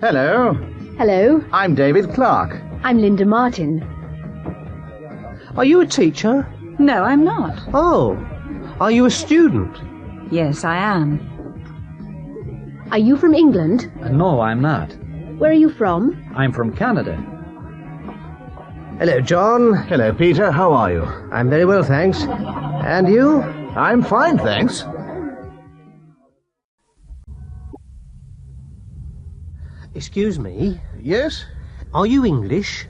Hello. Hello. I'm David Clark. I'm Linda Martin. Are you a teacher? No, I'm not. Oh. Are you a student? Yes, I am. Are you from England? No, I'm not. Where are you from? I'm from Canada. Hello, John. Hello, Peter. How are you? I'm very well, thanks. And you? I'm fine, thanks. Excuse me. Yes? Are you English?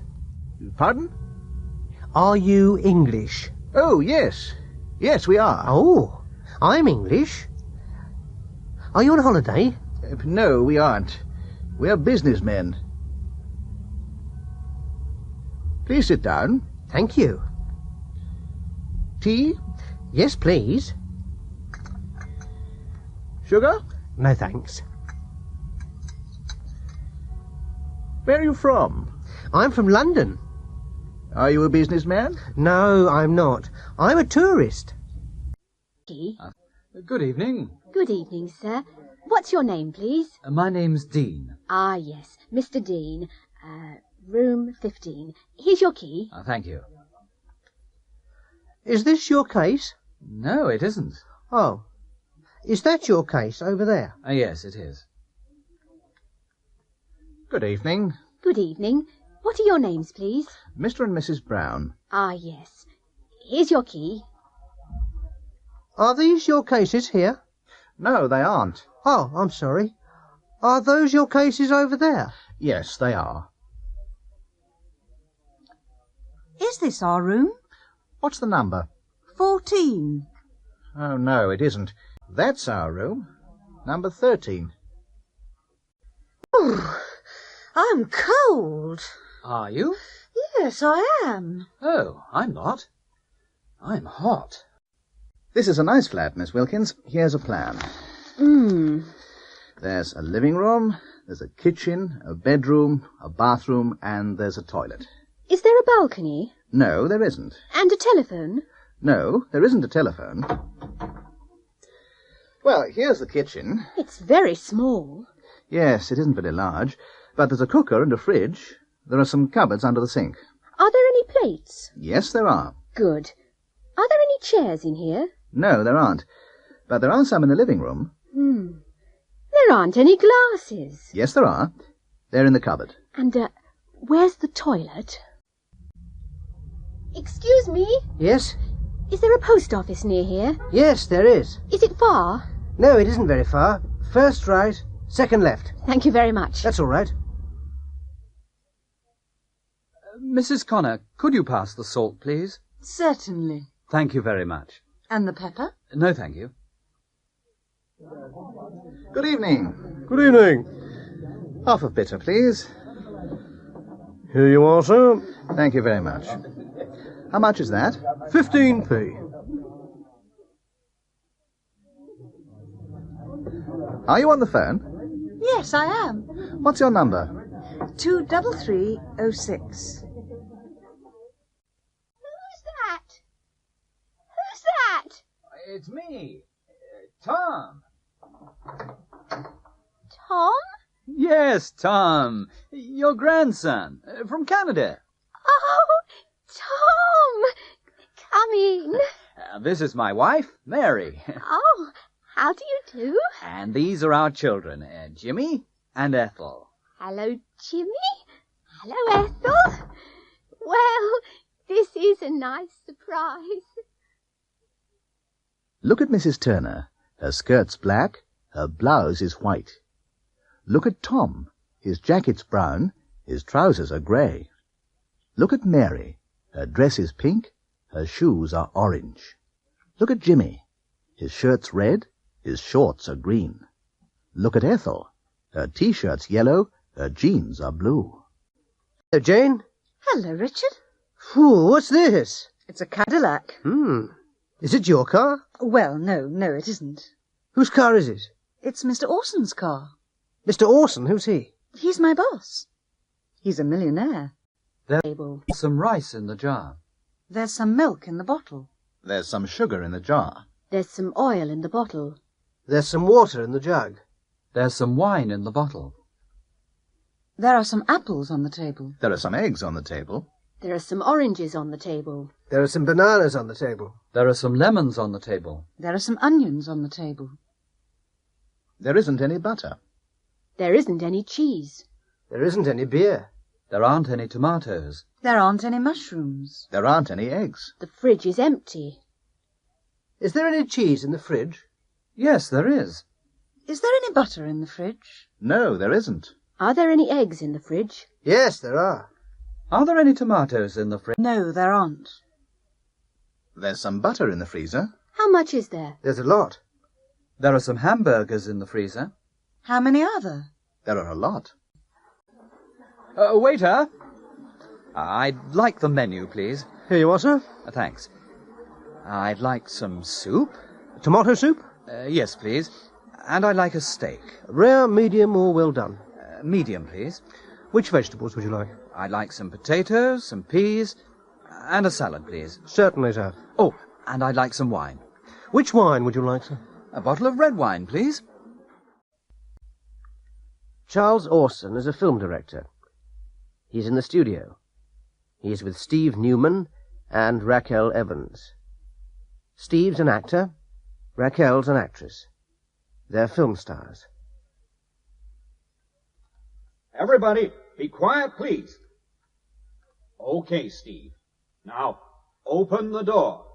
Pardon? Are you English? Oh, yes. Yes, we are. Oh, I'm English. Are you on holiday? No, we aren't. We're businessmen. Please sit down. Thank you. Tea? Yes, please. Sugar? No, thanks. Where are you from? I'm from London. Are you a businessman? No, I'm not. I'm a tourist. Good evening. Good evening, sir. What's your name, please? My name's Dean. Ah, yes, Mr. Dean. Room 15. Here's your key. Thank you. Is this your case? No, it isn't. Oh. Is that your case over there? Yes, it is. Good evening. Good evening. What are your names, please? Mr. and Mrs. Brown. Ah, yes. Here's your key. Are these your cases here? No, they aren't. Oh, I'm sorry. Are those your cases over there? Yes, they are. Is this our room? What's the number? 14. Oh, no, it isn't. That's our room. Number 13. Oh, I'm cold. Are you? Yes, I am. Oh, I'm not. I'm hot. This is a nice flat, Miss Wilkins. Here's a plan. There's a living room, there's a kitchen, a bedroom, a bathroom, and there's a toilet. Is there a balcony? No, there isn't. And a telephone? No, there isn't a telephone. Well, here's the kitchen. It's very small. Yes, it isn't very large, but there's a cooker and a fridge. There are some cupboards under the sink. Are there any plates? Yes, there are. Good. Are there any chairs in here? No, there aren't. But there are some in the living room. There aren't any glasses. Yes, there are. They're in the cupboard. And, where's the toilet? Excuse me? Yes? Is there a post office near here? Yes, there is. Is it far? No, it isn't very far. First right, second left. Thank you very much. That's all right. Mrs. Connor, could you pass the salt, please? Certainly. Thank you very much. And the pepper? No, thank you. Good evening. Good evening. Half of bitter, please. Here you are, sir. Thank you very much. How much is that? 15p. Are you on the phone? Yes, I am. What's your number? 23306. Who's that? Who's that? It's me, Tom. Tom? Yes, Tom. Your grandson, from Canada. Oh, Tom! Come in. This is my wife, Mary. Oh, how do you do? And these are our children, Jimmy and Ethel. Hello, Jimmy. Hello, Ethel. Well, this is a nice surprise. Look at Mrs. Turner. Her skirt's black, her blouse is white. Look at Tom. His jacket's brown, his trousers are grey. Look at Mary. Her dress is pink, her shoes are orange. Look at Jimmy. His shirt's red, his shorts are green. Look at Ethel. Her T-shirt's yellow, her jeans are blue. Hello, Jane. Hello, Richard. Phew, what's this? It's a Cadillac. Is it your car? Well, no, it isn't. Whose car is it? It's Mr. Orson's car. Mr. Orson, who's he? He's my boss. He's a millionaire. There's some rice in the jar. There's some milk in the bottle. There's some sugar in the jar. There's some oil in the bottle. There's some water in the jug. There's some wine in the bottle. There are some apples on the table. There are some eggs on the table. There are some oranges on the table. There are some bananas on the table. There are some lemons on the table. There are some onions on the table. There isn't any butter. There isn't any cheese. There isn't any beer. There aren't any tomatoes. There aren't any mushrooms. There aren't any eggs. The fridge is empty. Is there any cheese in the fridge? Yes, there is. Is there any butter in the fridge? No, there isn't. Are there any eggs in the fridge? Yes, there are. Are there any tomatoes in the fridge? No, there aren't. There's some butter in the freezer. How much is there? There's a lot. There are some hamburgers in the freezer. How many are there? There are a lot. Waiter! I'd like the menu, please. Here you are, sir. Thanks. I'd like some soup. Tomato soup? Yes, please. And I'd like a steak. Rare, medium, or well done? Medium, please. Which vegetables would you like? I'd like some potatoes, some peas, and a salad, please. Certainly, sir. Oh, and I'd like some wine. Which wine would you like, sir? A bottle of red wine, please. Charles Orson is a film director. He's in the studio. He's with Steve Newman and Raquel Evans. Steve's an actor. Raquel's an actress. They're film stars. Everybody, be quiet, please. Okay, Steve. Now, open the door.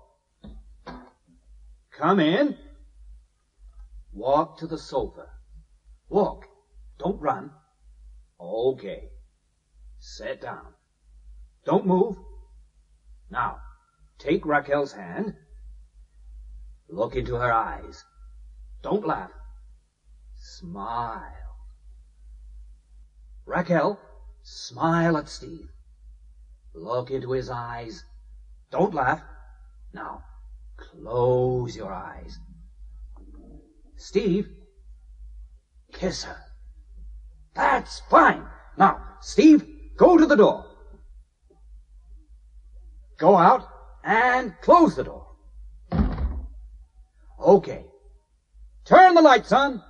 Come in. Walk to the sofa. Walk. Don't run. Okay. Sit down. Don't move. Now, take Raquel's hand. Look into her eyes. Don't laugh. Smile. Raquel, smile at Steve. Look into his eyes. Don't laugh. Now, close your eyes. Steve, kiss her. That's fine. Now, Steve, go to the door. Go out and close the door. Okay. Turn the lights on.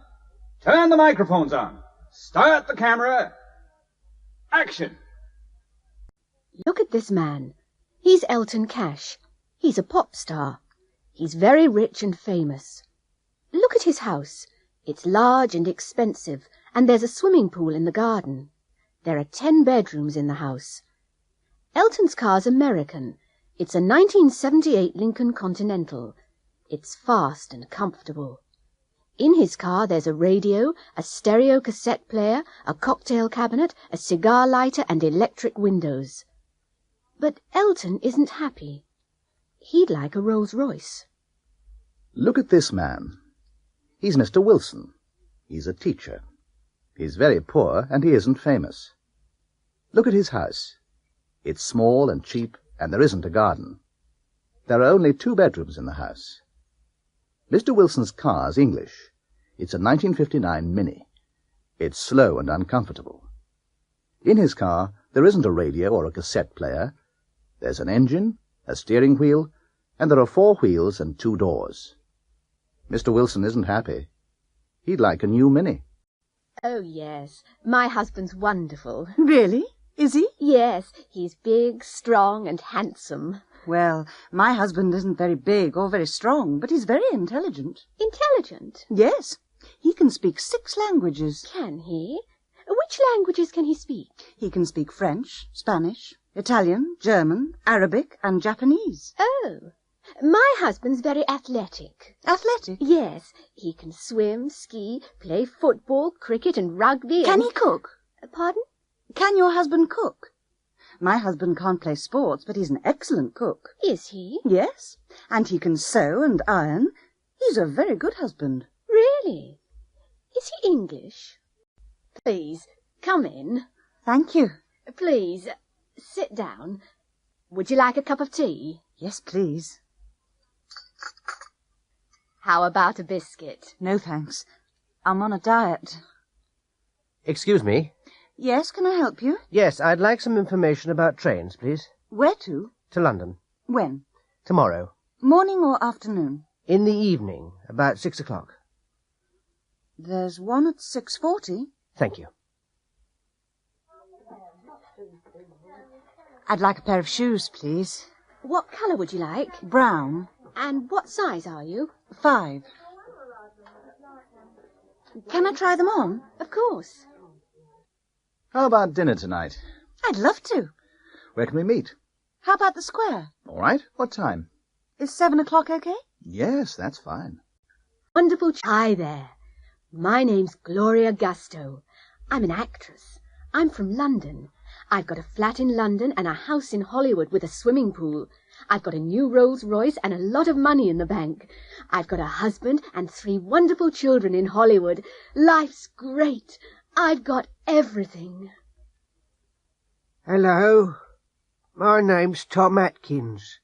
Turn the microphones on. Start the camera. Action. Look at this man. He's Elton Cash. He's a pop star. He's very rich and famous. Look at his house. It's large and expensive, and there's a swimming pool in the garden. There are 10 bedrooms in the house. Elton's car's American. It's a 1978 Lincoln Continental. It's fast and comfortable. In his car there's a radio, a stereo cassette player, a cocktail cabinet, a cigar lighter, and electric windows. But Elton isn't happy. He'd like a Rolls-Royce. Look at this man. He's Mr. Wilson. He's a teacher. He's very poor, and he isn't famous. Look at his house. It's small and cheap, and there isn't a garden. There are only 2 bedrooms in the house. Mr. Wilson's car's English. It's a 1959 Mini. It's slow and uncomfortable. In his car, there isn't a radio or a cassette player. There's an engine, a steering wheel, and there are 4 wheels and 2 doors. Mr. Wilson isn't happy. He'd like a new Mini. Oh, yes. My husband's wonderful. Really? Is he? Yes, he's big, strong, and handsome. Well, my husband isn't very big or very strong, but he's very intelligent. Intelligent? Yes. He can speak 6 languages. Can he? Which languages can he speak? He can speak French, Spanish, Italian, German, Arabic, and Japanese. Oh, my husband's very athletic. Athletic? Yes, he can swim, ski, play football, cricket, and rugby. Can he cook? Pardon? Can your husband cook? My husband can't play sports, but he's an excellent cook. Is he? Yes, and he can sew and iron. He's a very good husband. Really? Is he English? Please, come in. Thank you. Please, sit down. Would you like a cup of tea? Yes, please. How about a biscuit? No, thanks. I'm on a diet. Excuse me. Yes, can I help you? Yes, I'd like some information about trains, please. Where to? To London. When? Tomorrow. Morning or afternoon? In the evening, about 6 o'clock. There's one at 6:40. Thank you. I'd like a pair of shoes, please. What colour would you like? Brown. And what size are you? 5. Can I try them on? Of course. How about dinner tonight? I'd love to. Where can we meet? How about the square? All right. What time? Is 7 o'clock okay? Yes, that's fine. Wonderful. Hi there. My name's Gloria Gusto. I'm an actress. I'm from London. I've got a flat in London and a house in Hollywood with a swimming pool. I've got a new Rolls-Royce and a lot of money in the bank. I've got a husband and 3 wonderful children in Hollywood. Life's great. I've got everything. Hello. My name's Tom Atkins.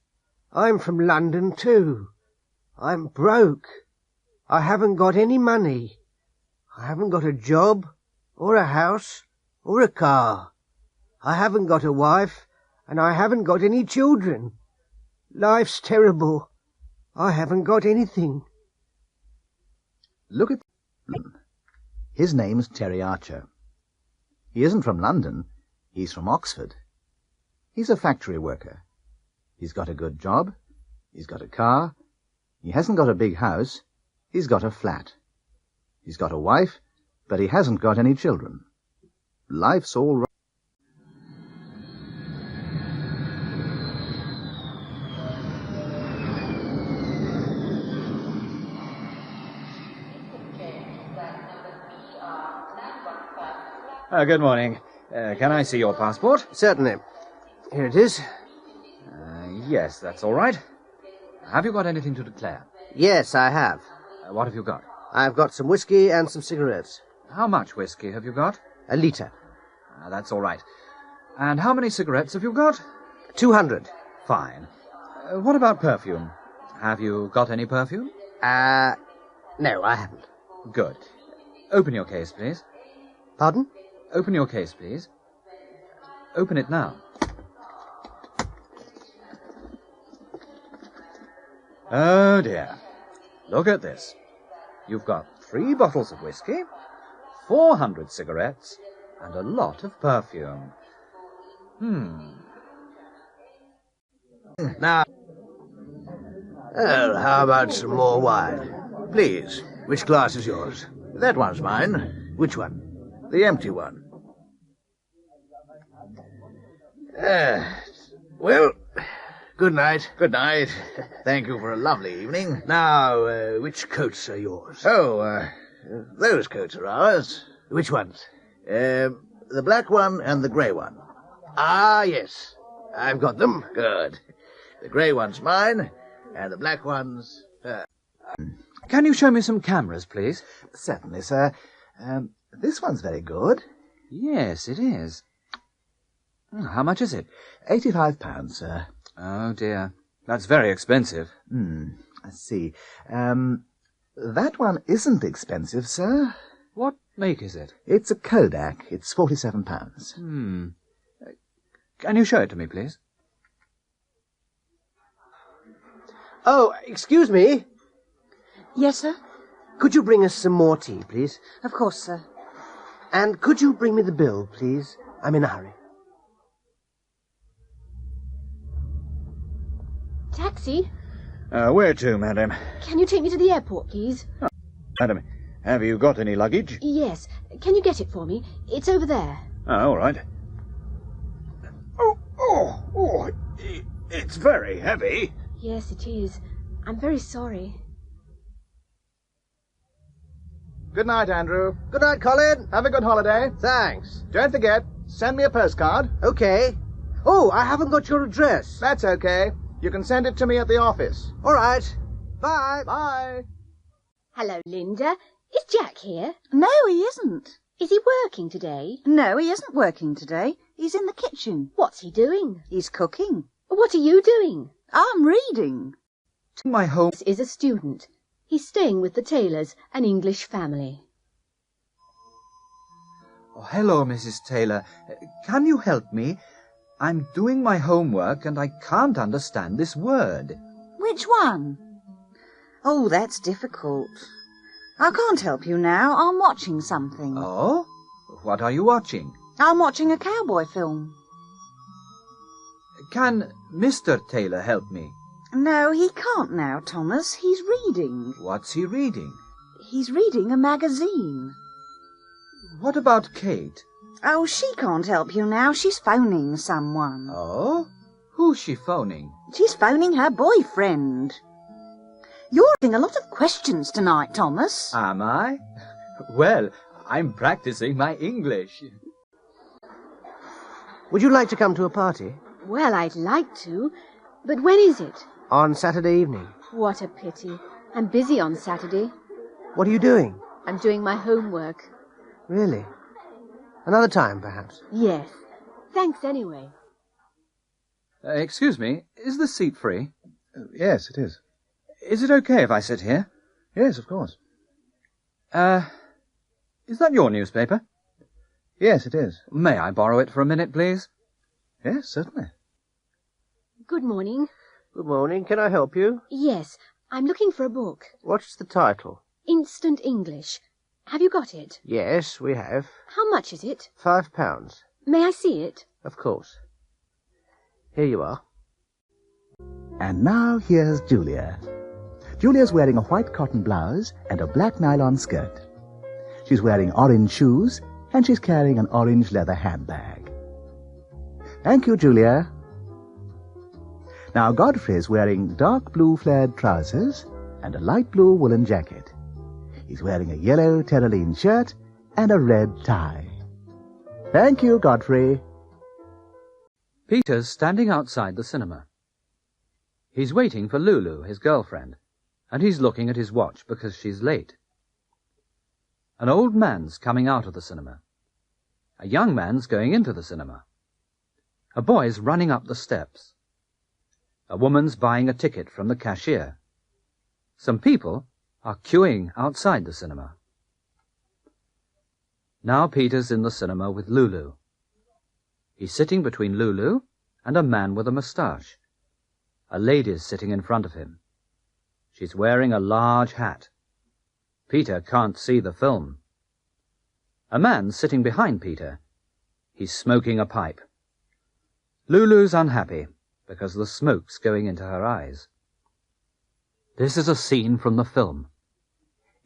I'm from London too. I'm broke. I haven't got any money. I haven't got a job, or a house, or a car. I haven't got a wife, and I haven't got any children. Life's terrible. I haven't got anything. Look at him. His name's Terry Archer. He isn't from London. He's from Oxford. He's a factory worker. He's got a good job. He's got a car. He hasn't got a big house. He's got a flat. He's got a wife, but he hasn't got any children. Life's all right. Good morning. Can I see your passport? Certainly. Here it is. Yes, that's all right. Have you got anything to declare? Yes, I have. What have you got? I've got some whiskey and some cigarettes. How much whiskey have you got? 1 litre. That's all right. And how many cigarettes have you got? 200. Fine. What about perfume? Have you got any perfume? No, I haven't. Good. Open your case, please. Pardon? Open your case, please. Open it now. Oh, dear. Look at this. You've got 3 bottles of whiskey, 400 cigarettes, and a lot of perfume. Now, well, how about some more wine? Please, which glass is yours? That one's mine. Which one? The empty one. Well, good night. Good night. Thank you for a lovely evening. Now, which coats are yours? Oh, those coats are ours. Which ones? The black one and the grey one. Ah, yes. I've got them. Good. The grey one's mine, and the black one's... Can you show me some cameras, please? Certainly, sir. This one's very good. Yes, it is. How much is it? £85, sir. Oh, dear. That's very expensive. I see. That one isn't expensive, sir. What make is it? It's a Kodak. It's £47. Can you show it to me, please? Oh, excuse me. Yes, sir? Could you bring us some more tea, please? Of course, sir. And could you bring me the bill, please? I'm in a hurry. Taxi? Where to, madam? Can you take me to the airport, please? Madam, have you got any luggage? Yes. Can you get it for me? It's over there. All right. It's very heavy. Yes, it is. I'm very sorry. Good night, Andrew. Good night, Colin. Have a good holiday. Thanks. Don't forget, send me a postcard. Okay. Oh, I haven't got your address. That's okay. You can send it to me at the office. All right. Bye. Bye. Hello, Linda. Is Jack here? No, he isn't. Is he working today? No, he isn't working today. He's in the kitchen. What's he doing? He's cooking. What are you doing? I'm reading. My home... This is a student. He's staying with the Taylors, an English family. Oh, hello, Mrs. Taylor. Can you help me? I'm doing my homework and I can't understand this word. Which one? Oh, that's difficult. I can't help you now. I'm watching something. Oh? What are you watching? I'm watching a cowboy film. Can Mr. Taylor help me? No, he can't now, Thomas. He's reading. What's he reading? He's reading a magazine. What about Kate? Oh, she can't help you now. She's phoning someone. Oh? Who's she phoning? She's phoning her boyfriend. You're asking a lot of questions tonight, Thomas. Am I? Well, I'm practicing my English. Would you like to come to a party? Well, I'd like to, but when is it? On Saturday evening. What a pity. I'm busy on Saturday. What are you doing? I'm doing my homework. Really? Another time, perhaps? Yes. Thanks anyway. Excuse me, is the seat free? Yes, it is. Is it okay if I sit here? Yes, of course. Is that your newspaper? Yes, it is. May I borrow it for a minute, please? Yes, certainly. Good morning. Good morning. Can I help you? Yes, I'm looking for a book. What's the title? Instant English. Have you got it? Yes, we have. How much is it? £5. May I see it? Of course. Here you are. And now here's Julia. Julia's wearing a white cotton blouse and a black nylon skirt. She's wearing orange shoes and she's carrying an orange leather handbag. Thank you, Julia. Now Godfrey's wearing dark blue flared trousers and a light blue woolen jacket. He's wearing a yellow terraline shirt and a red tie. Thank you, Godfrey. Peter's standing outside the cinema. He's waiting for Lulu, his girlfriend, and he's looking at his watch because she's late. An old man's coming out of the cinema. A young man's going into the cinema. A boy's running up the steps. A woman's buying a ticket from the cashier. Some people are queuing outside the cinema. Now Peter's in the cinema with Lulu. He's sitting between Lulu and a man with a moustache. A lady's sitting in front of him. She's wearing a large hat. Peter can't see the film. A man's sitting behind Peter. He's smoking a pipe. Lulu's unhappy because the smoke's going into her eyes. This is a scene from the film.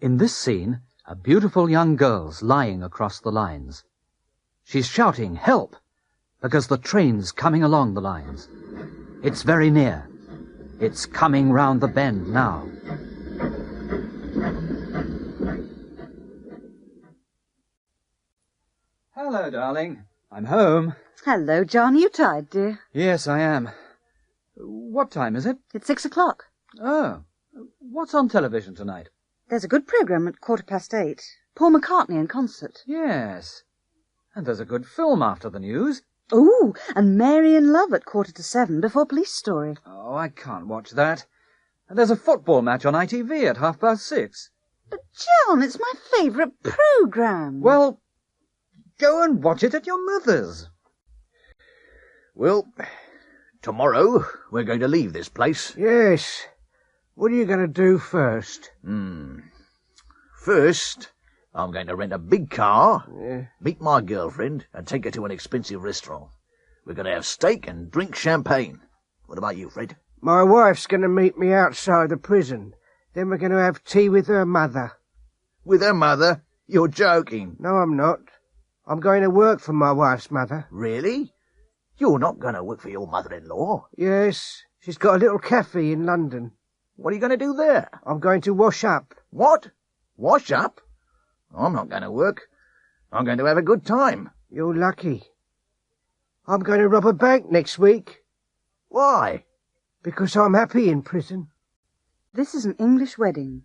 In this scene, a beautiful young girl's lying across the lines. She's shouting, "Help!" because the train's coming along the lines. It's very near. It's coming round the bend now. Hello, darling. I'm home. Hello, John. You tired, dear? Yes, I am. What time is it? It's 6 o'clock. Oh. What's on television tonight? There's a good programme at 8:15. Paul McCartney in concert. Yes. And there's a good film after the news. Oh, and Mary in Love at 7:15 before Police Story. Oh, I can't watch that. And there's a football match on ITV at 6:30. But, John, it's my favourite programme. Well, go and watch it at your mother's. Well, tomorrow we're going to leave this place. Yes. What are you going to do first? First, I'm going to rent a big car, Yeah. meet my girlfriend, and take her to an expensive restaurant. We're going to have steak and drink champagne. What about you, Fred? My wife's going to meet me outside the prison. Then we're going to have tea with her mother. With her mother? You're joking. No, I'm not. I'm going to work for my wife's mother. Really? You're not going to work for your mother-in-law? Yes, she's got a little cafe in London. What are you going to do there? I'm going to wash up. What? Wash up? I'm not going to work. I'm going to have a good time. You're lucky. I'm going to rob a bank next week. Why? Because I'm happy in prison. This is an English wedding.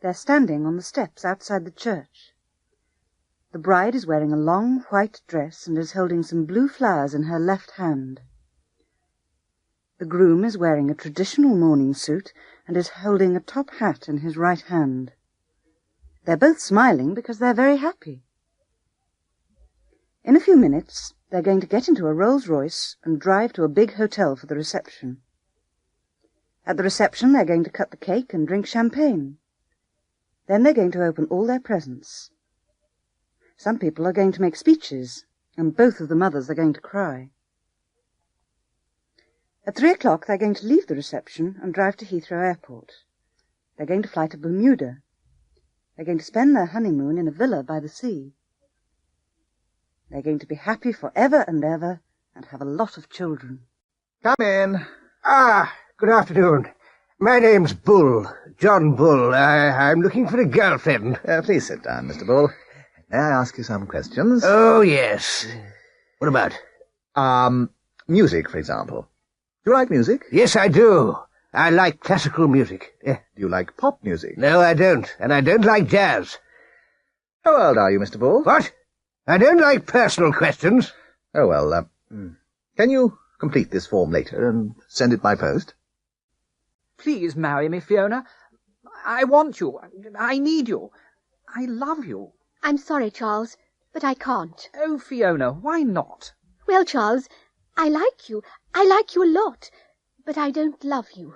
They're standing on the steps outside the church. The bride is wearing a long white dress and is holding some blue flowers in her left hand. The groom is wearing a traditional morning suit and is holding a top hat in his right hand. They're both smiling because they're very happy. In a few minutes, they're going to get into a Rolls-Royce and drive to a big hotel for the reception. At the reception, they're going to cut the cake and drink champagne. Then they're going to open all their presents. Some people are going to make speeches, and both of the mothers are going to cry. At 3 o'clock they're going to leave the reception and drive to Heathrow Airport. They're going to fly to Bermuda. They're going to spend their honeymoon in a villa by the sea. They're going to be happy forever and ever and have a lot of children. Come in. Ah, good afternoon. My name's Bull, John Bull. I'm looking for a girlfriend. Please sit down, Mr. Bull. May I ask you some questions? Oh, yes. What about? Music, for example. Do you like music? Yes, I do. I like classical music. Do you like pop music? No, I don't. And I don't like jazz. How old are you, Mr. Bull? What? I don't like personal questions. Oh, well, can you complete this form later and send it by post? Please marry me, Fiona. I want you. I need you. I love you. I'm sorry, Charles, but I can't. Oh, Fiona, why not? Well, Charles, I like you. I like you a lot, but I don't love you.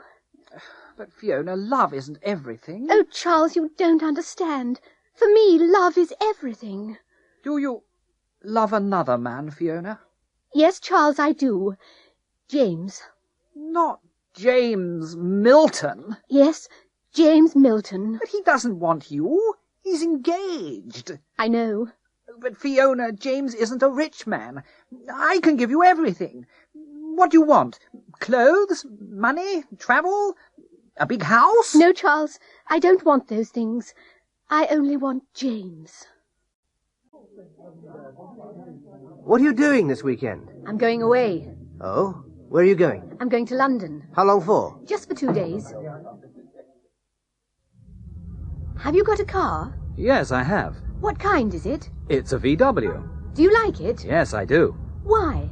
But, Fiona, love isn't everything. Oh, Charles, you don't understand. For me, love is everything. Do you love another man, Fiona? Yes, Charles, I do. James. Not James Milton. Yes, James Milton. But he doesn't want you. He's engaged. I know. But, Fiona, James isn't a rich man. I can give you everything. What do you want? Clothes? Money? Travel? A big house? No, Charles, I don't want those things. I only want James. What are you doing this weekend? I'm going away. Oh? Where are you going? I'm going to London. How long for? Just for 2 days. Have you got a car? Yes, I have. What kind is it? It's a VW. Do you like it? Yes, I do. Why?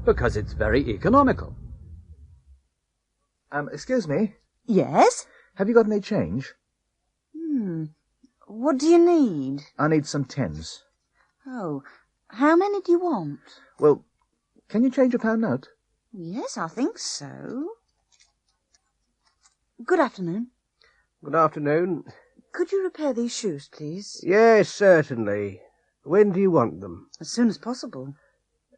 Because it's very economical. Excuse me. Yes? Have you got any change? What do you need? I need some tens. Oh, how many do you want? Well, can you change a pound note? Yes, I think so. Good afternoon. Good afternoon. Could you repair these shoes, please? Yes, certainly. When do you want them? As soon as possible.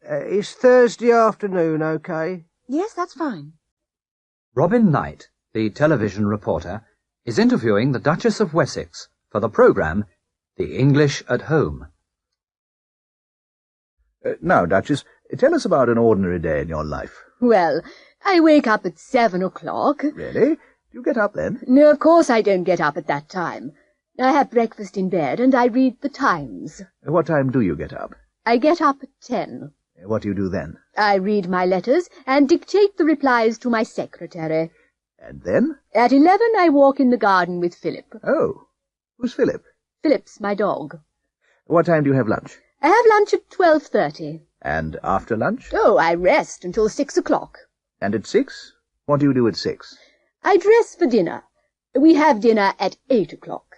Is Thursday afternoon okay? Yes, that's fine. Robin Knight, the television reporter, is interviewing the Duchess of Wessex for the programme The English at Home. Now, Duchess, tell us about an ordinary day in your life. Well, I wake up at 7 o'clock. Really? Do you get up then? No, of course I don't get up at that time. I have breakfast in bed and I read the Times. What time do you get up? I get up at 10. What do you do then? I read my letters and dictate the replies to my secretary. And then? At 11 I walk in the garden with Philip. Oh, who's Philip? Philip's my dog. What time do you have lunch? I have lunch at 12:30. And after lunch? Oh, I rest until 6 o'clock. And at 6? What do you do at 6? I dress for dinner. We have dinner at 8 o'clock.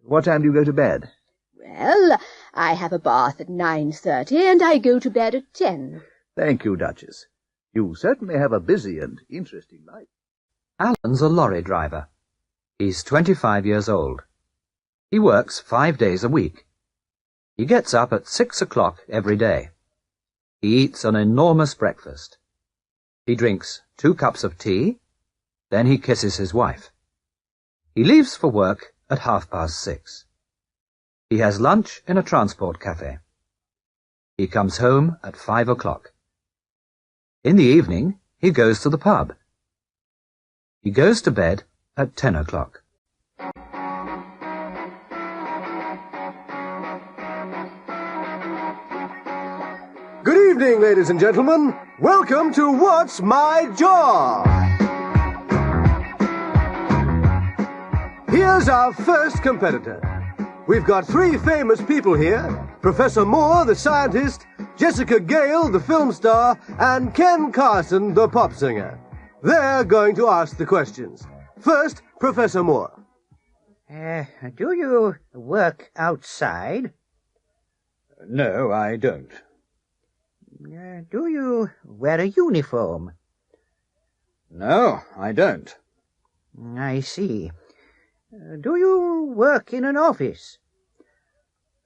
What time do you go to bed? Well, I have a bath at 9:30 and I go to bed at 10. Thank you, Duchess. You certainly have a busy and interesting life. Alan's a lorry driver. He's 25 years old. He works 5 days a week. He gets up at 6 o'clock every day. He eats an enormous breakfast. He drinks 2 cups of tea, then he kisses his wife. He leaves for work at 6:30. He has lunch in a transport cafe. He comes home at 5 o'clock. In the evening, he goes to the pub. He goes to bed at 10 o'clock. Good evening, ladies and gentlemen. Welcome to What's My Job? Here's our first competitor. We've got 3 famous people here. Professor Moore, the scientist, Jessica Gale, the film star, and Ken Carson, the pop singer. They're going to ask the questions. First, Professor Moore. Do you work outside? No, I don't. Do you wear a uniform? No, I don't. I see. Do you work in an office?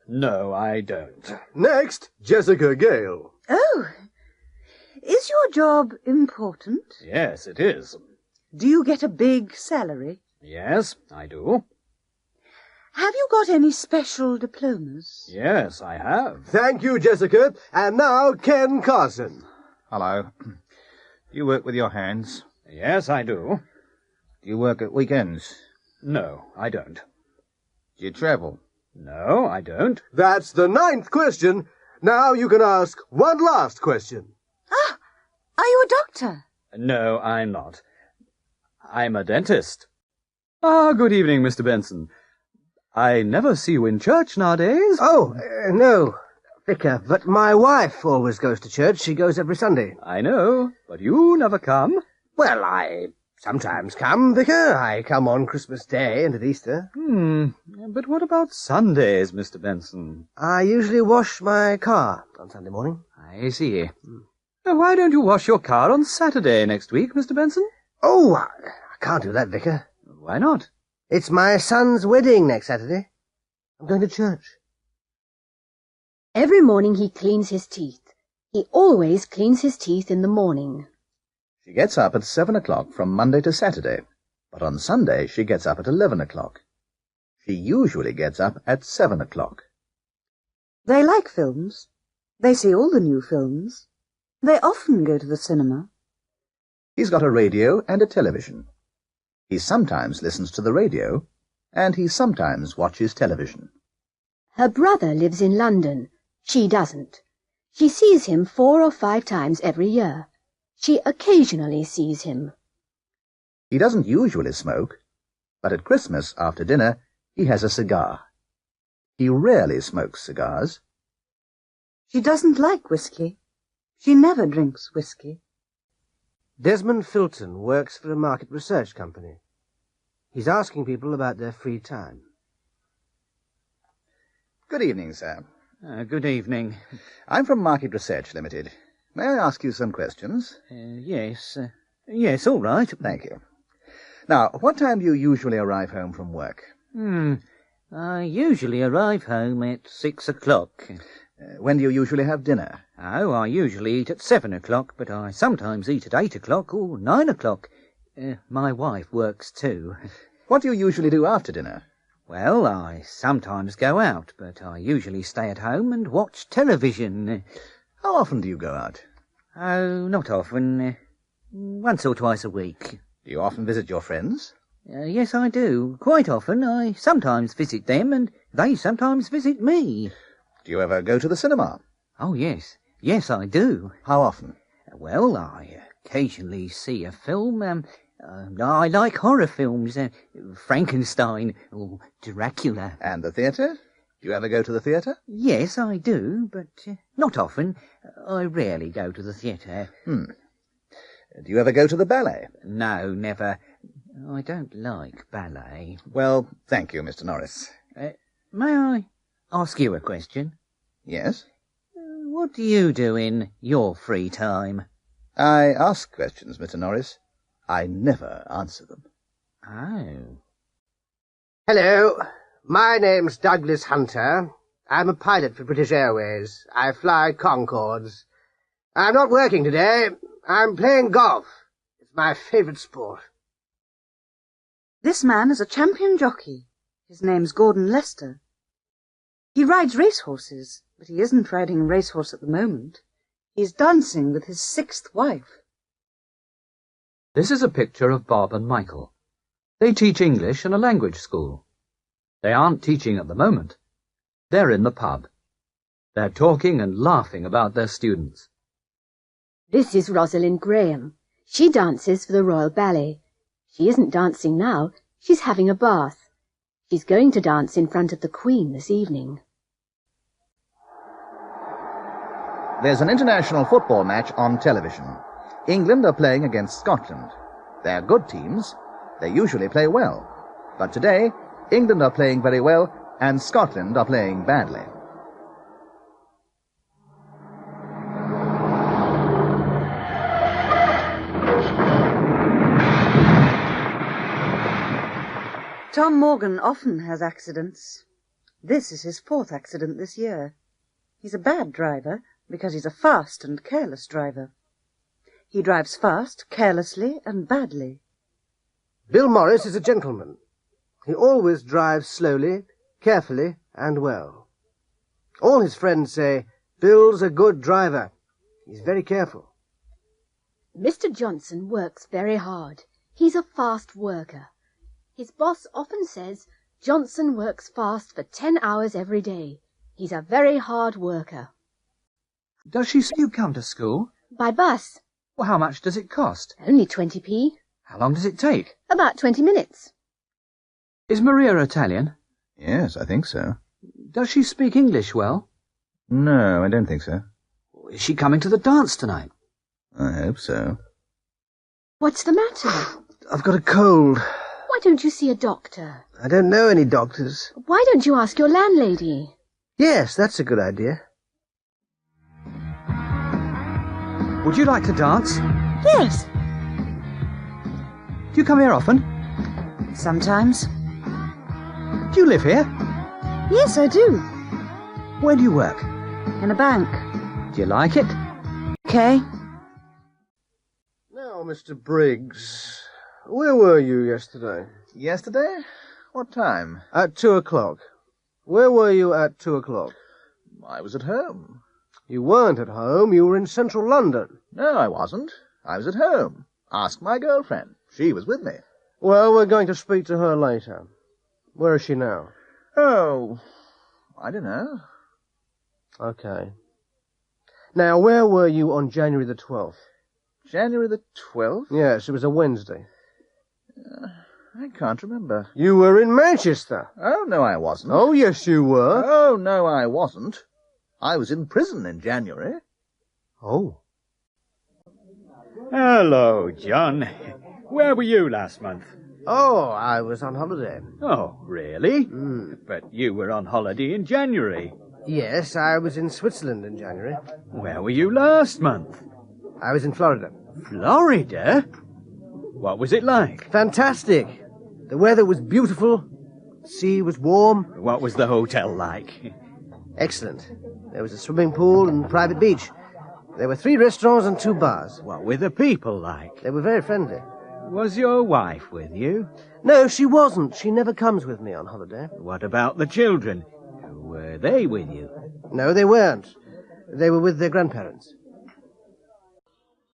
No, I don't. Next, Jessica Gale. Oh, Is your job important? Yes, it is. Do you get a big salary? Yes, I do. Have you got any special diplomas? Yes, I have. Thank you, Jessica. And now, Ken Carson. Hello. Do you work with your hands? Yes, I do. Do you work at weekends? No, I don't. Do you travel? No, I don't. That's the 9th question. Now you can ask one last question. Ah, are you a doctor? No, I'm not. I'm a dentist. Ah, good evening, Mr. Benson. I never see you in church nowadays. Oh, no, Vicar, but my wife always goes to church. She goes every Sunday. I know, but you never come. Well, I sometimes come, Vicar. I come on Christmas Day and at Easter. But what about Sundays, Mr. Benson? I usually wash my car on Sunday morning. I see. Why don't you wash your car on Saturday next week, Mr. Benson? Oh, I can't do that, Vicar. Why not? It's my son's wedding next Saturday. I'm going to church. Every morning he cleans his teeth. He always cleans his teeth in the morning. She gets up at 7 o'clock from Monday to Saturday, but on Sunday she gets up at 11 o'clock. She usually gets up at 7 o'clock. They like films. They see all the new films. They often go to the cinema. He's got a radio and a television. He sometimes listens to the radio, and he sometimes watches television. Her brother lives in London. She doesn't. She sees him 4 or 5 times every year. She occasionally sees him. He doesn't usually smoke, but at Christmas after dinner he has a cigar. He rarely smokes cigars. She doesn't like whiskey. She never drinks whiskey. Desmond Filton works for a market research company. He's asking people about their free time. Good evening, sir. Good evening. I'm from Market Research Limited. May I ask you some questions? Yes. Yes, all right. Thank you. Now, what time do you usually arrive home from work? I usually arrive home at 6 o'clock. When do you usually have dinner? Oh, I usually eat at 7 o'clock, but I sometimes eat at 8 o'clock or 9 o'clock. My wife works too. What do you usually do after dinner? Well, I sometimes go out, but I usually stay at home and watch television. How often do you go out? Oh, not often. Once or twice a week. Do you often visit your friends? Yes, I do. Quite often. I sometimes visit them, and they sometimes visit me. Do you ever go to the cinema? Oh, yes. Yes, I do. How often? Well, I occasionally see a film. I like horror films. Frankenstein or Dracula. And the theatre? Do you ever go to the theatre? Yes, I do, but not often. I rarely go to the theatre. Do you ever go to the ballet? No, never. I don't like ballet. Well, thank you, Mr. Norris. May I ask you a question? Yes? What do you do in your free time? I ask questions, Mr. Norris. I never answer them. Oh. Hello, my name's Douglas Hunter. I'm a pilot for British Airways. I fly Concords. I'm not working today. I'm playing golf. It's my favourite sport. This man is a champion jockey. His name's Gordon Lester. He rides racehorses, but he isn't riding a racehorse at the moment. He's dancing with his 6th wife. This is a picture of Bob and Michael. They teach English in a language school. They aren't teaching at the moment. They're in the pub. They're talking and laughing about their students. This is Rosalind Graham. She dances for the Royal Ballet. She isn't dancing now. She's having a bath. She's going to dance in front of the Queen this evening. There's an international football match on television. England are playing against Scotland. They're good teams. They usually play well. But today, England are playing very well, and Scotland are playing badly. Tom Morgan often has accidents. This is his 4th accident this year. He's a bad driver because he's a fast and careless driver. He drives fast, carelessly, and badly. Bill Morris is a gentleman. He always drives slowly, carefully, and well. All his friends say, Bill's a good driver. He's very careful. Mr. Johnson works very hard. He's a fast worker. His boss often says Johnson works fast for 10 hours every day. He's a very hard worker. Does she see you come to school? By bus. Well, how much does it cost? Only 20p. How long does it take? About 20 minutes. Is Maria Italian? Yes, I think so. Does she speak English well? No, I don't think so. Is she coming to the dance tonight? I hope so. What's the matter? I've got a cold. Why don't you see a doctor? I don't know any doctors. Why don't you ask your landlady? Yes, that's a good idea. Would you like to dance? Yes, Do you come here often? sometimes. Do you live here? Yes, I do. Where do you work? In a bank. Do you like it? Okay. Now, Mr. Briggs, where were you yesterday? Yesterday? What time? At 2 o'clock. Where were you at 2 o'clock? I was at home. You weren't at home. You were in central London. No, I wasn't. I was at home. Ask my girlfriend. She was with me. Well, we're going to speak to her later. Where is she now? Oh, I don't know. Okay. Now, where were you on January the 12th? January the 12th? Yes, it was a Wednesday. I can't remember. You were in Manchester. Oh, no, I wasn't. Oh, yes, you were. Oh, no, I wasn't. I was in prison in January. Oh. Hello, John. Where were you last month? Oh, I was on holiday. Oh, really? But you were on holiday in January. Yes, I was in Switzerland in January. Where were you last month? I was in Florida. Florida? What was it like? Fantastic. The weather was beautiful. The sea was warm. What was the hotel like? Excellent. There was a swimming pool and private beach. There were 3 restaurants and 2 bars. What were the people like? They were very friendly. Was your wife with you? No, she wasn't. She never comes with me on holiday. What about the children? Were they with you? No, they weren't. They were with their grandparents.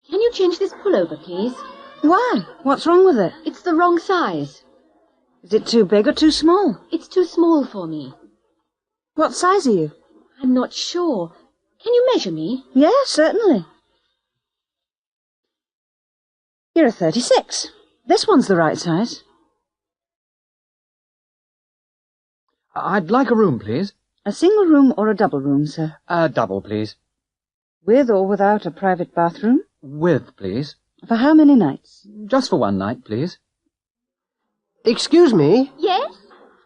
Can you change this pullover, please? Why? What's wrong with it? It's the wrong size. Is it too big or too small? It's too small for me. What size are you? I'm not sure. Can you measure me? Yes, certainly. You're a 36. This one's the right size. I'd like a room, please. A single room or a double room, sir? A double, please. With or without a private bathroom? With, please. For how many nights? Just for one night, please. Excuse me. Yes?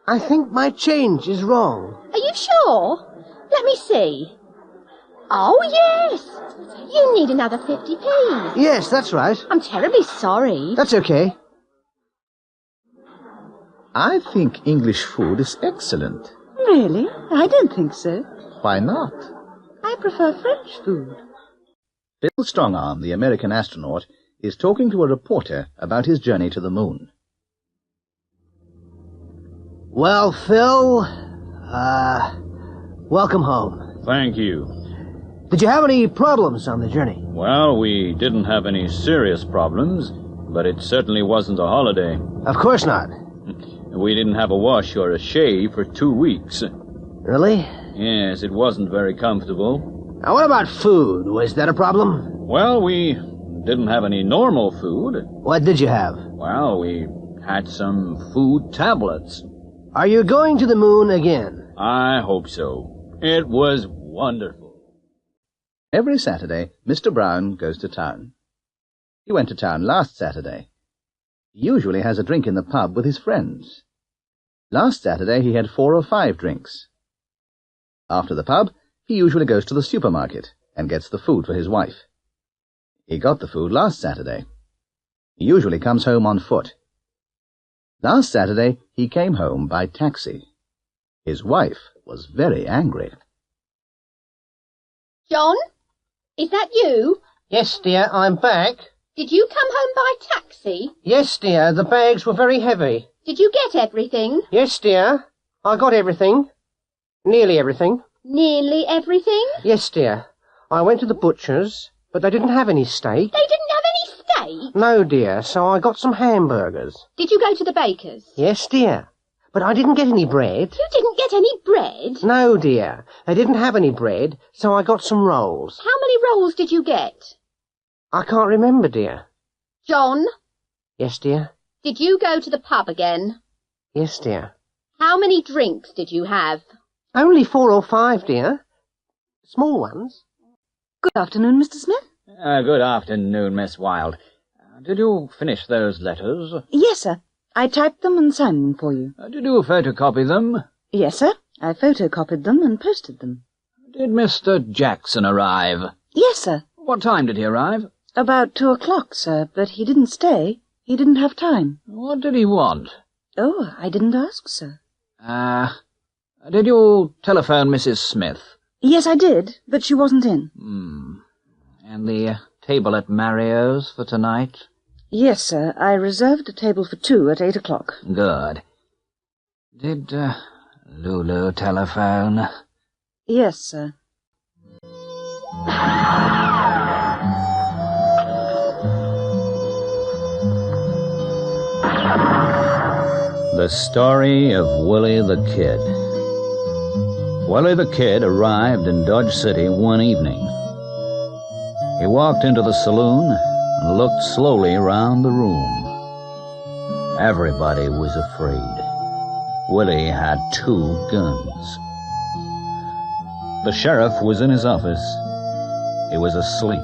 I think my change is wrong. Are you sure? Let me see. Oh, yes. You need another 50p. Yes, that's right. I'm terribly sorry. That's okay. I think English food is excellent. Really? I don't think so. Why not? I prefer French food. Phil Strongarm, the American astronaut, is talking to a reporter about his journey to the moon. Well, Phil, welcome home. Thank you. Did you have any problems on the journey? Well, we didn't have any serious problems, but it certainly wasn't a holiday. Of course not. We didn't have a wash or a shave for 2 weeks. Really? Yes, it wasn't very comfortable. Now, what about food? Was that a problem? Well, we didn't have any normal food. What did you have? Well, we had some food tablets. Are you going to the moon again? I hope so. It was wonderful. Every Saturday, Mr. Brown goes to town. He went to town last Saturday. He usually has a drink in the pub with his friends. Last Saturday he had 4 or 5 drinks. After the pub, he usually goes to the supermarket and gets the food for his wife. He got the food last Saturday. He usually comes home on foot. Last Saturday he came home by taxi. His wife was very angry. John? Is that you? Yes, dear, I'm back. Did you come home by taxi? Yes, dear, the bags were very heavy. Did you get everything? Yes, dear, I got everything. Nearly everything. Nearly everything? Yes, dear. I went to the butcher's, but they didn't have any steak. They didn't have any steak? No, dear, so I got some hamburgers. Did you go to the baker's? Yes, dear, but I didn't get any bread. You didn't get any bread? No, dear, they didn't have any bread, so I got some rolls. How many rolls did you get? I can't remember, dear. John? Yes, dear. Did you go to the pub again? Yes, dear. How many drinks did you have? Only 4 or 5, dear. Small ones. Good afternoon, Mr. Smith. Good afternoon, Miss Wilde. Did you finish those letters? Yes, sir. I typed them and signed them for you. Did you photocopy them? Yes, sir. I photocopied them and posted them. Did Mr. Jackson arrive? Yes, sir. What time did he arrive? About 2 o'clock, sir, but he didn't stay. He didn't have time. What did he want? Oh, I didn't ask, sir. Did you telephone Mrs. Smith? Yes, I did, but she wasn't in. And the table at Mario's for tonight? Yes, sir. I reserved a table for 2 at 8 o'clock. Good. Did, Lulu telephone? Yes, sir. The Story of Willie the Kid. Willie the Kid arrived in Dodge City one evening. He walked into the saloon and looked slowly around the room. Everybody was afraid. Willie had 2 guns. The sheriff was in his office. He was asleep.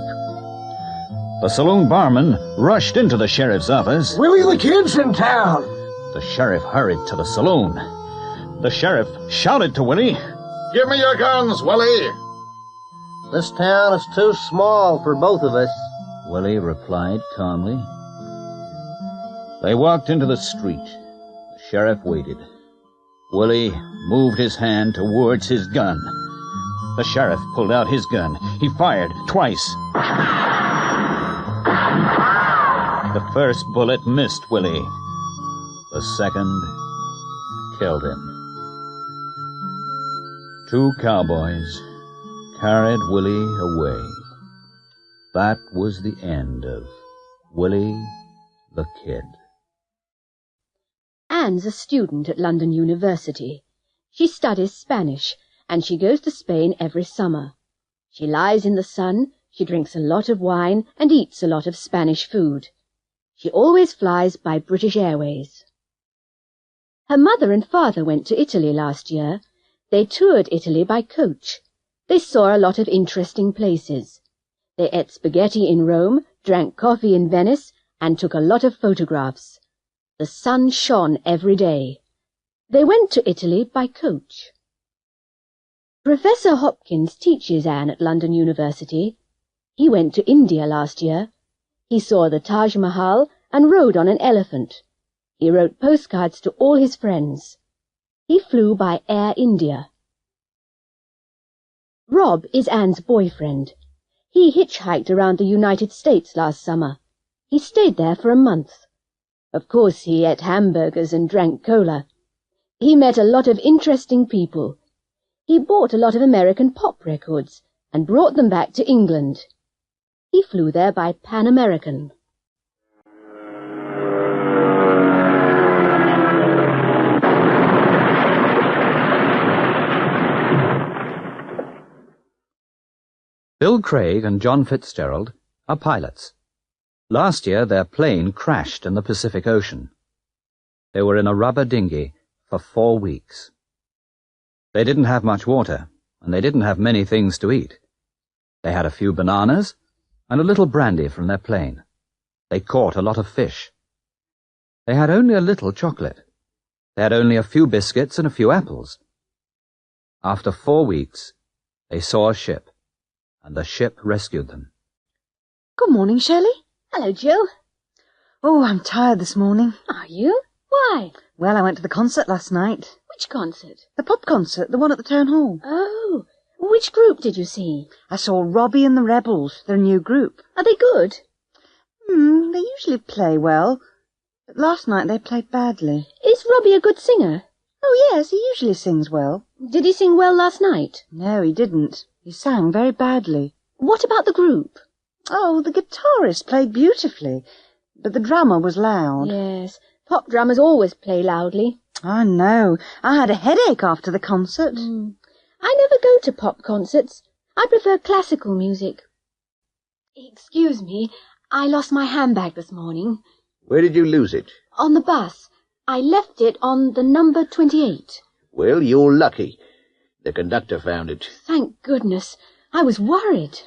The saloon barman rushed into the sheriff's office. Willie the Kid's in town. The sheriff hurried to the saloon. The sheriff shouted to Willie, "Give me your guns, Willie." This town is too small for both of us. Willie replied calmly. They walked into the street. The sheriff waited. Willie moved his hand towards his gun. The sheriff pulled out his gun. He fired twice. The first bullet missed Willie. The second killed him. 2 cowboys carried Willie away. That was the end of Willie the Kid. Anne's a student at London University. She studies Spanish, and she goes to Spain every summer. She lies in the sun, she drinks a lot of wine, and eats a lot of Spanish food. She always flies by British Airways. Her mother and father went to Italy last year. They toured Italy by coach. They saw a lot of interesting places. They ate spaghetti in Rome, drank coffee in Venice, and took a lot of photographs. The sun shone every day. They went to Italy by coach. Professor Hopkins teaches Anne at London University. He went to India last year. He saw the Taj Mahal and rode on an elephant. He wrote postcards to all his friends. He flew by Air India. Rob is Anne's boyfriend. He hitchhiked around the United States last summer. He stayed there for a month. Of course, he ate hamburgers and drank cola. He met a lot of interesting people. He bought a lot of American pop records and brought them back to England. He flew there by Pan American. Bill Craig and John Fitzgerald are pilots. Last year their plane crashed in the Pacific Ocean. They were in a rubber dinghy for 4 weeks. They didn't have much water, and they didn't have many things to eat. They had a few bananas and a little brandy from their plane. They caught a lot of fish. They had only a little chocolate. They had only a few biscuits and a few apples. After 4 weeks, they saw a ship, and the ship rescued them. Good morning, Shirley. Hello, Jill. Oh, I'm tired this morning. Are you? Why? Well, I went to the concert last night. Which concert? The pop concert, the one at the town hall. Oh, Which group did you see? I saw Robbie and the Rebels, their new group. Are they good? They usually play well, but last night they played badly. Is Robbie a good singer? Oh, yes, he usually sings well. Did he sing well last night? No, he didn't. He sang very badly. What about the group? Oh, the guitarist played beautifully, but the drummer was loud. Yes, pop drummers always play loudly. I know. I had a headache after the concert. I never go to pop concerts. I prefer classical music. Excuse me, I lost my handbag this morning. Where did you lose it? On the bus. I left it on the number 28. Well, you're lucky. The conductor found it. Thank goodness. I was worried.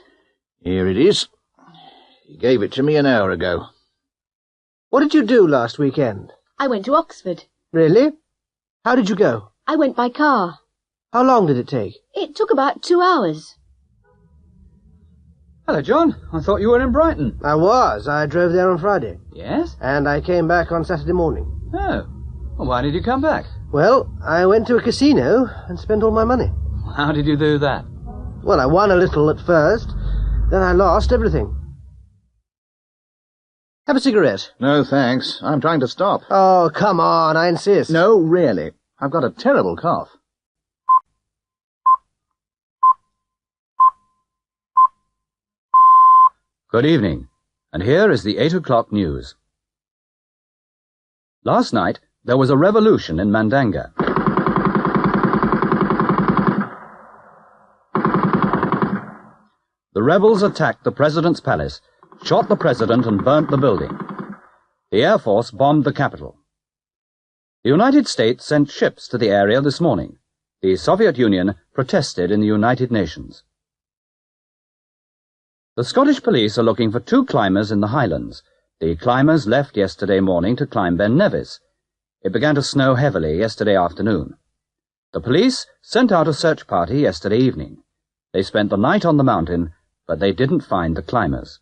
Here it is. He gave it to me an hour ago. What did you do last weekend? I went to Oxford. Really? How did you go? I went by car. How long did it take? It took about 2 hours. Hello, John. I thought you were in Brighton. I was. I drove there on Friday. Yes? And I came back on Saturday morning. Oh. Well, why did you come back? Well, I went to a casino and spent all my money. How did you do that? Well, I won a little at first, then I lost everything. Have a cigarette. No, thanks. I'm trying to stop. Oh, come on, I insist. No, really. I've got a terrible cough. Good evening, and here is the 8 o'clock news. Last night, there was a revolution in Mandanga. The rebels attacked the president's palace, shot the president and burnt the building. The Air Force bombed the capital. The United States sent ships to the area this morning. The Soviet Union protested in the United Nations. The Scottish police are looking for 2 climbers in the Highlands. The climbers left yesterday morning to climb Ben Nevis. It began to snow heavily yesterday afternoon. The police sent out a search party yesterday evening. They spent the night on the mountain, but they didn't find the climbers.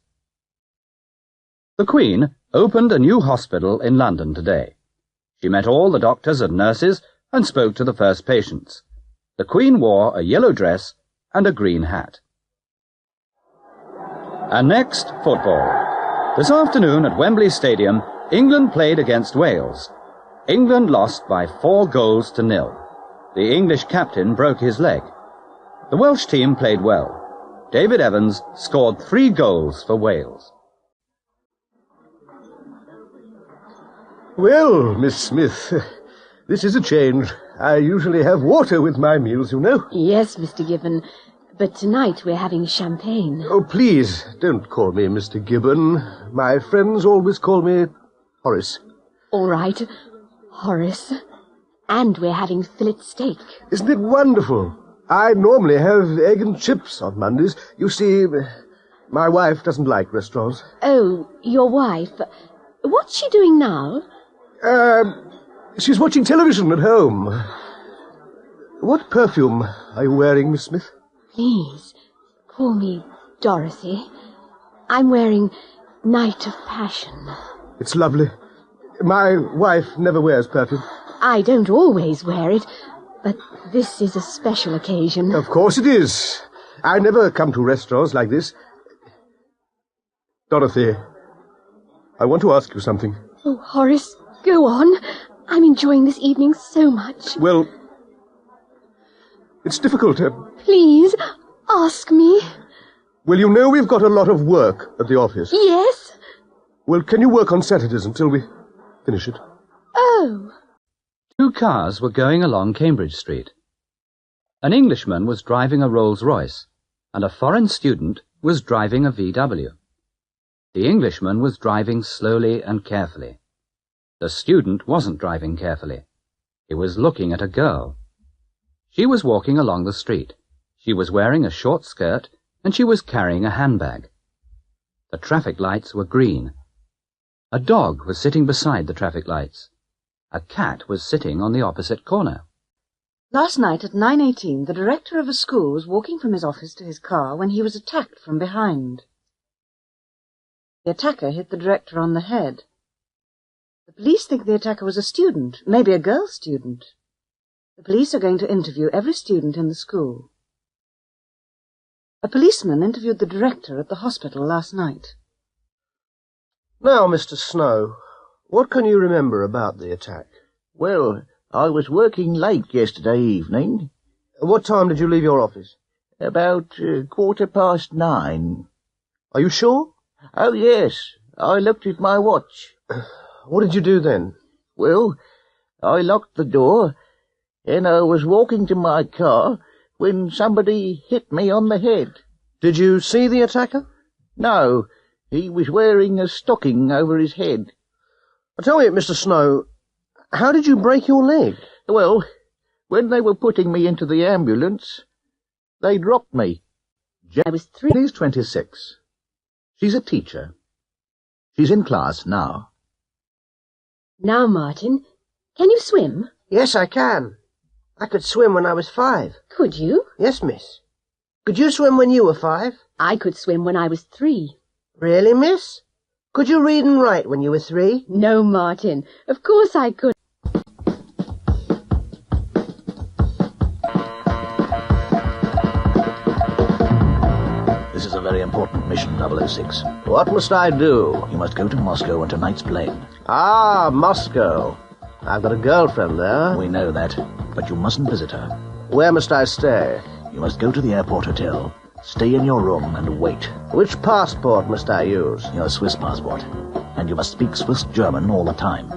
The Queen opened a new hospital in London today. She met all the doctors and nurses and spoke to the first patients. The Queen wore a yellow dress and a green hat. And next, football. This afternoon at Wembley Stadium, England played against Wales. England lost by 4-0. The English captain broke his leg. The Welsh team played well. David Evans scored 3 goals for Wales. Well, Miss Smith, this is a change. I usually have water with my meals, you know. Yes, Mr. Gibbon, but tonight we're having champagne. Oh, please, don't call me Mr. Gibbon. My friends always call me Horace. All right, Horace. And we're having fillet steak. Isn't it wonderful? I normally have egg and chips on Mondays. You see, my wife doesn't like restaurants. Oh, your wife. What's she doing now? She's watching television at home. What perfume are you wearing, Miss Smith? Please, call me Dorothy. I'm wearing Night of Passion. It's lovely. My wife never wears perfume. I don't always wear it, but this is a special occasion. Of course it is. I never come to restaurants like this. Dorothy, I want to ask you something. Oh, Horace, go on. I'm enjoying this evening so much. Well, it's difficult. Please, ask me. Well, you know we've got a lot of work at the office. Yes? Well, can you work on Saturdays until we finish it? Oh. 2 cars were going along Cambridge Street. An Englishman was driving a Rolls-Royce, and a foreign student was driving a VW. The Englishman was driving slowly and carefully. The student wasn't driving carefully. He was looking at a girl. She was walking along the street. She was wearing a short skirt, and she was carrying a handbag. The traffic lights were green. A dog was sitting beside the traffic lights. A cat was sitting on the opposite corner. Last night at 9:18, the director of a school was walking from his office to his car when he was attacked from behind. The attacker hit the director on the head. The police think the attacker was a student, maybe a girl student. The police are going to interview every student in the school. A policeman interviewed the director at the hospital last night. Now, Mr. Snow, what can you remember about the attack? Well, I was working late yesterday evening. What time did you leave your office? About 9:15. Are you sure? Oh, yes. I looked at my watch. What did you do then? Well, I locked the door, and I was walking to my car when somebody hit me on the head. Did you see the attacker? No, he was wearing a stocking over his head. Tell me, Mr. Snow, how did you break your leg? Well, when they were putting me into the ambulance, they dropped me. I was 3. She's 26. She's a teacher. She's in class now. Now, Martin, can you swim? Yes, I can. I could swim when I was 5. Could you? Yes, miss. Could you swim when you were 5? I could swim when I was 3. Really, miss? Could you read and write when you were 3? No, Martin. Of course I could. This is a very important mission, 006. What must I do? You must go to Moscow on tonight's plane. Ah, Moscow. I've got a girlfriend there. We know that, but you mustn't visit her. Where must I stay? You must go to the airport hotel, stay in your room and wait. Which passport must I use? Your Swiss passport. And you must speak Swiss German all the time.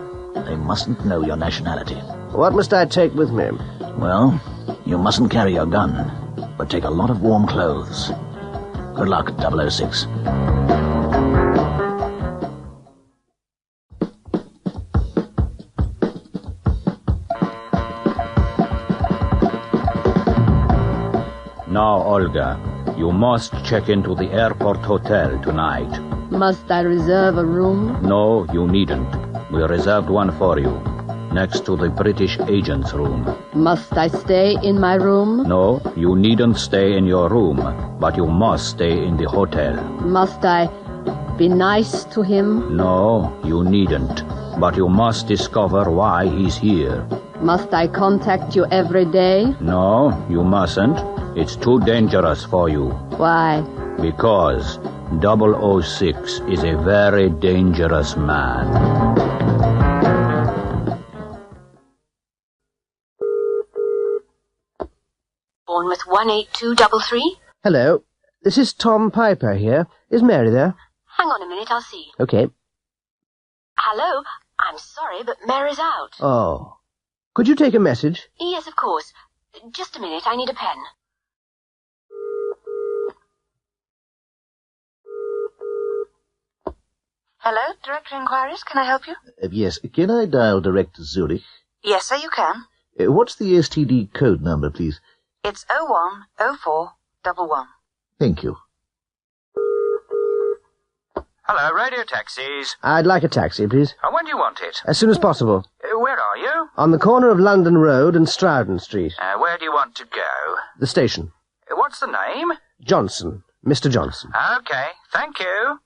They mustn't know your nationality. What must I take with me? Well, you mustn't carry your gun, but take a lot of warm clothes. Good luck, 006. Now, Olga, you must check into the airport hotel tonight. Must I reserve a room? No, you needn't. We reserved one for you, next to the British agent's room. Must I stay in my room? No, you needn't stay in your room, but you must stay in the hotel. Must I be nice to him? No, you needn't, but you must discover why he's here. Must I contact you every day? No, you mustn't. It's too dangerous for you. Why? Because 006 is a very dangerous man. Bournemouth 18233. Hello. This is Tom Piper here. Is Mary there? Hang on a minute, I'll see. Okay. Hello? I'm sorry, but Mary's out. Oh. Could you take a message? Yes, of course. Just a minute, I need a pen. Hello, Director Inquiries. Can I help you? Yes, can I dial direct to Zurich? Yes, sir, you can. What's the STD code number, please? It's 010411. Thank you. Hello, radio taxis. I'd like a taxi, please. When do you want it? As soon as possible. Where are you? On the corner of London Road and Strouden Street. Where do you want to go? The station. What's the name? Johnson. Mr. Johnson. Okay, thank you.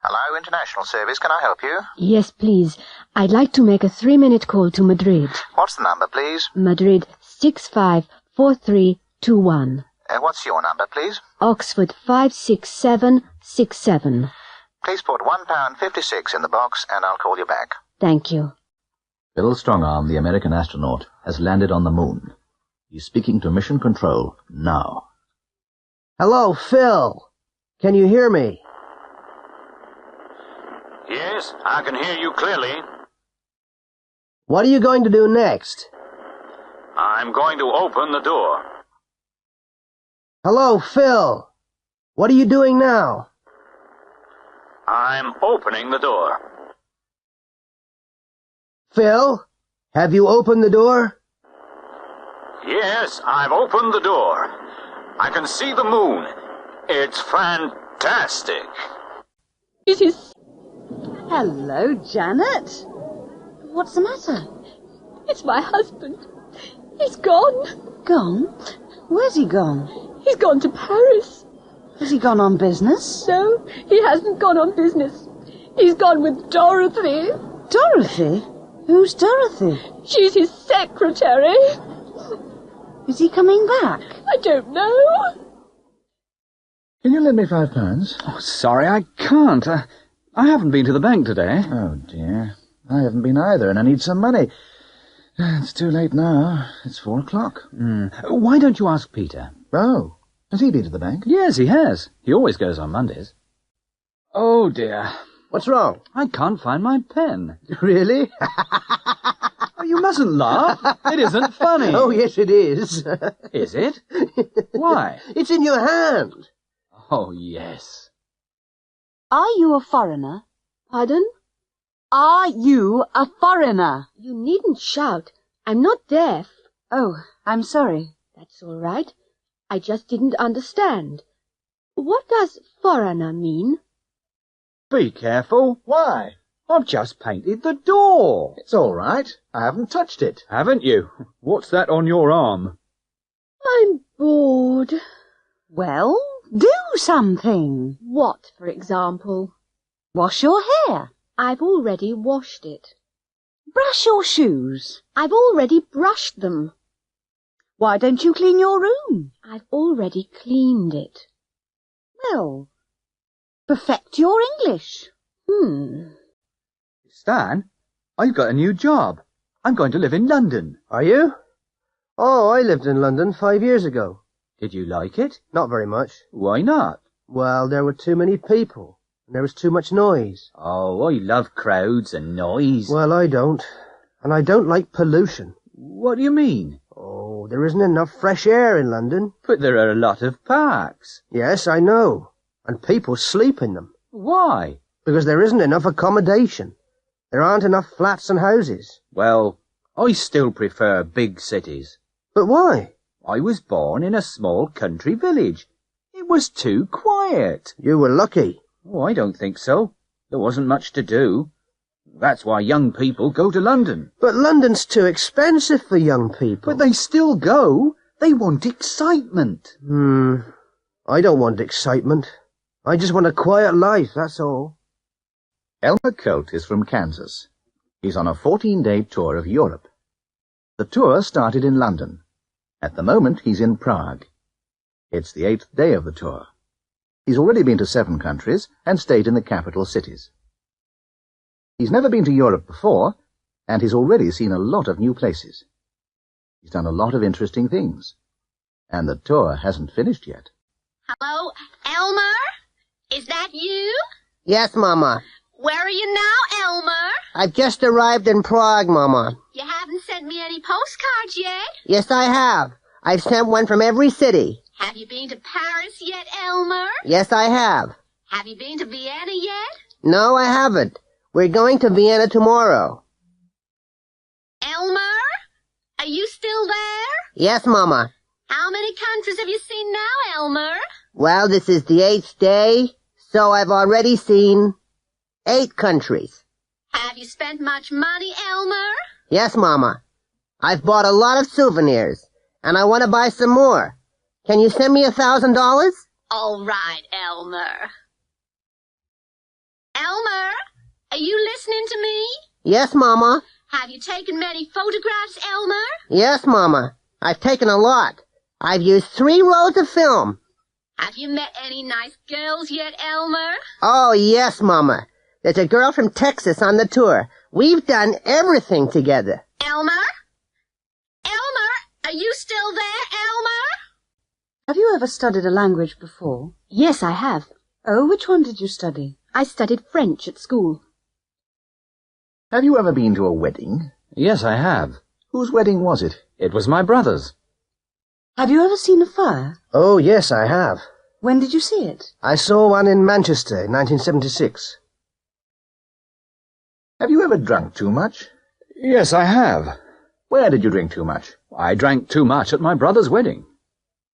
Hello, International Service. Can I help you? Yes, please. I'd like to make a 3-minute call to Madrid. What's the number, please? Madrid 654321. What's your number, please? Oxford 56767. Please put £1.56 in the box, and I'll call you back. Thank you. Bill Strongarm, the American astronaut, has landed on the moon. He's speaking to Mission Control now. Hello, Phil. Can you hear me? Yes, I can hear you clearly. What are you going to do next? I'm going to open the door. Hello, Phil. What are you doing now? I'm opening the door. Phil, have you opened the door? Yes, I've opened the door. I can see the moon. It's fantastic. It is... Hello, Janet. What's the matter? It's my husband. He's gone. Gone? Where's he gone? He's gone to Paris. Has he gone on business? No, he hasn't gone on business. He's gone with Dorothy. Dorothy? Who's Dorothy? She's his secretary. Is he coming back? I don't know. Can you lend me £5? Oh, sorry, I can't. I haven't been to the bank today. Oh, dear. I haven't been either, and I need some money. It's too late now. It's 4 o'clock. Why don't you ask Peter? Oh, has he been to the bank? Yes, he has. He always goes on Mondays. Oh, dear. What's wrong? I can't find my pen. Really? Oh, you mustn't laugh. It isn't funny. Oh, yes, it is. Is it? Why? It's in your hand. Oh, yes. Are you a foreigner? Pardon? Are you a foreigner? You needn't shout. I'm not deaf. Oh, I'm sorry. That's all right. I just didn't understand. What does foreigner mean? Be careful. Why? I've just painted the door. It's all right. I haven't touched it. Haven't you? What's that on your arm? I'm bored. Well, do something. What, for example? Wash your hair. I've already washed it. Brush your shoes. I've already brushed them. Why don't you clean your room? I've already cleaned it. Well, perfect your English. Stan, I've got a new job. I'm going to live in London. Are you? Oh, I lived in London 5 years ago. Did you like it? Not very much. Why not? Well, there were too many people, and there was too much noise. Oh, I love crowds and noise. Well, I don't. And I don't like pollution. What do you mean? Oh, there isn't enough fresh air in London. But there are a lot of parks. Yes, I know. And people sleep in them. Why? Because there isn't enough accommodation. There aren't enough flats and houses. Well, I still prefer big cities. But why? I was born in a small country village. It was too quiet. You were lucky. Oh, I don't think so. There wasn't much to do. That's why young people go to London. But London's too expensive for young people. But they still go. They want excitement. I don't want excitement. I just want a quiet life, that's all. Elmer Colt is from Kansas. He's on a 14-day tour of Europe. The tour started in London. At the moment, he's in Prague. It's the 8th day of the tour. He's already been to 7 countries and stayed in the capital cities. He's never been to Europe before, and he's already seen a lot of new places. He's done a lot of interesting things. And the tour hasn't finished yet. Hello, Elmer? Is that you? Yes, Mama. Where are you now, Elmer? I've just arrived in Prague, Mama. You haven't sent me any postcards yet. Yes, I have. I've sent one from every city. Have you been to Paris yet, Elmer? Yes, I have. Have you been to Vienna yet? No, I haven't. We're going to Vienna tomorrow. Elmer? Are you still there? Yes, Mama. How many countries have you seen now, Elmer? Well, this is the 8th day, so I've already seen 8 countries. Have you spent much money, Elmer? Yes, Mama. I've bought a lot of souvenirs, and I want to buy some more. Can you send me $1,000? All right, Elmer. Elmer, are you listening to me? Yes, Mama. Have you taken many photographs, Elmer? Yes, Mama. I've taken a lot. I've used 3 rolls of film. Have you met any nice girls yet, Elmer? Oh, yes, Mama. There's a girl from Texas on the tour. We've done everything together. Elmer? Elmer, are you still there, Elmer? Have you ever studied a language before? Yes, I have. Oh, which one did you study? I studied French at school. Have you ever been to a wedding? Yes, I have. Whose wedding was it? It was my brother's. Have you ever seen a fire? Oh, yes, I have. When did you see it? I saw one in Manchester in 1976. Have you ever drunk too much? Yes, I have. Where did you drink too much? I drank too much at my brother's wedding.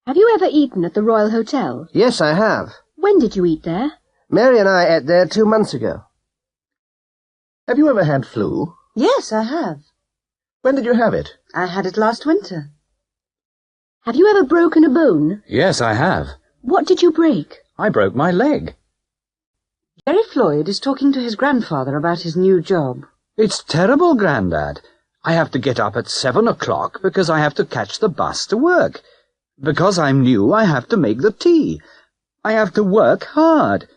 Have you ever eaten at the Royal Hotel? Yes, I have. When did you eat there? Mary and I ate there 2 months ago. Have you ever had flu? Yes, I have. When did you have it? I had it last winter. Have you ever broken a bone? Yes, I have. What did you break? I broke my leg. Jerry Floyd is talking to his grandfather about his new job. It's terrible, Grandad. I have to get up at 7 o'clock because I have to catch the bus to work. Because I'm new, I have to make the tea. I have to work hard.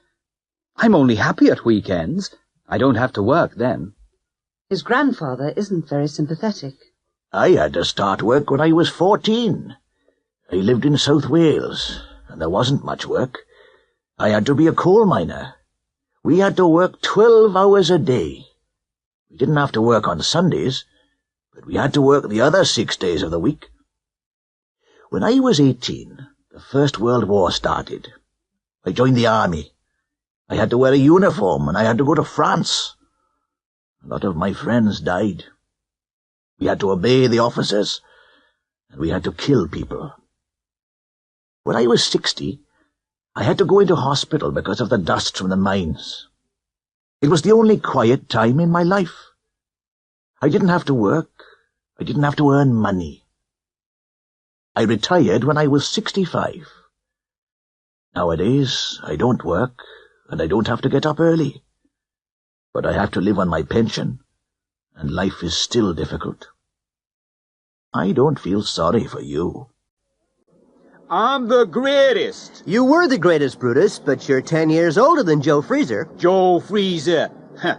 I'm only happy at weekends. I don't have to work then. His grandfather isn't very sympathetic. I had to start work when I was 14. I lived in South Wales, and there wasn't much work. I had to be a coal miner. We had to work 12 hours a day. We didn't have to work on Sundays, but we had to work the other 6 days of the week. When I was 18, the First World War started. I joined the army. I had to wear a uniform, and I had to go to France. A lot of my friends died. We had to obey the officers, and we had to kill people. When I was 60, I had to go into hospital because of the dust from the mines. It was the only quiet time in my life. I didn't have to work. I didn't have to earn money. I retired when I was 65. Nowadays, I don't work, and I don't have to get up early. But I have to live on my pension, and life is still difficult. I don't feel sorry for you. I'm the greatest. You were the greatest, Brutus, but you're 10 years older than Joe Freezer. Joe Freezer.